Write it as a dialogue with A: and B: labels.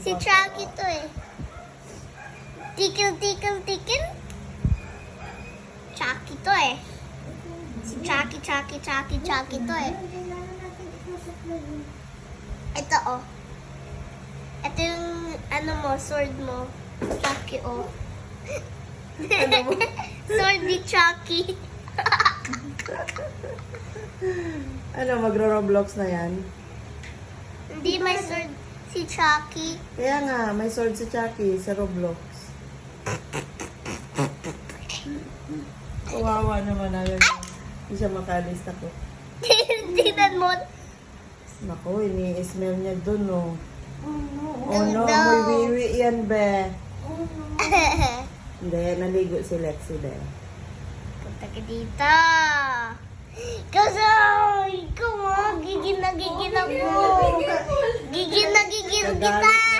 A: Si Chucky to eh. Tikil, tikil, tikil. Chucky to eh. Si Chucky to eh. Ito oh. Ito yung ano mo, sword mo. Chucky oh.
B: Ano mo?
A: Sword ni Chucky.
B: Ano, magro-Roblox na yan?
A: Hindi may sword si Chucky.
B: Kaya nga, may sword si Chucky sa Roblox. Kawawa naman na yun. Hindi siya makalis ako.
A: Tingnan mo.
B: Naku, ini-smell niya dun, no. Oh
A: No.
B: no, may wiwi yan, be. Hindi, naligo si Lexi, be.
A: Punta ka dito. Kasi, ikaw mo, gigil na gigil ako. Gigil na gigil kita.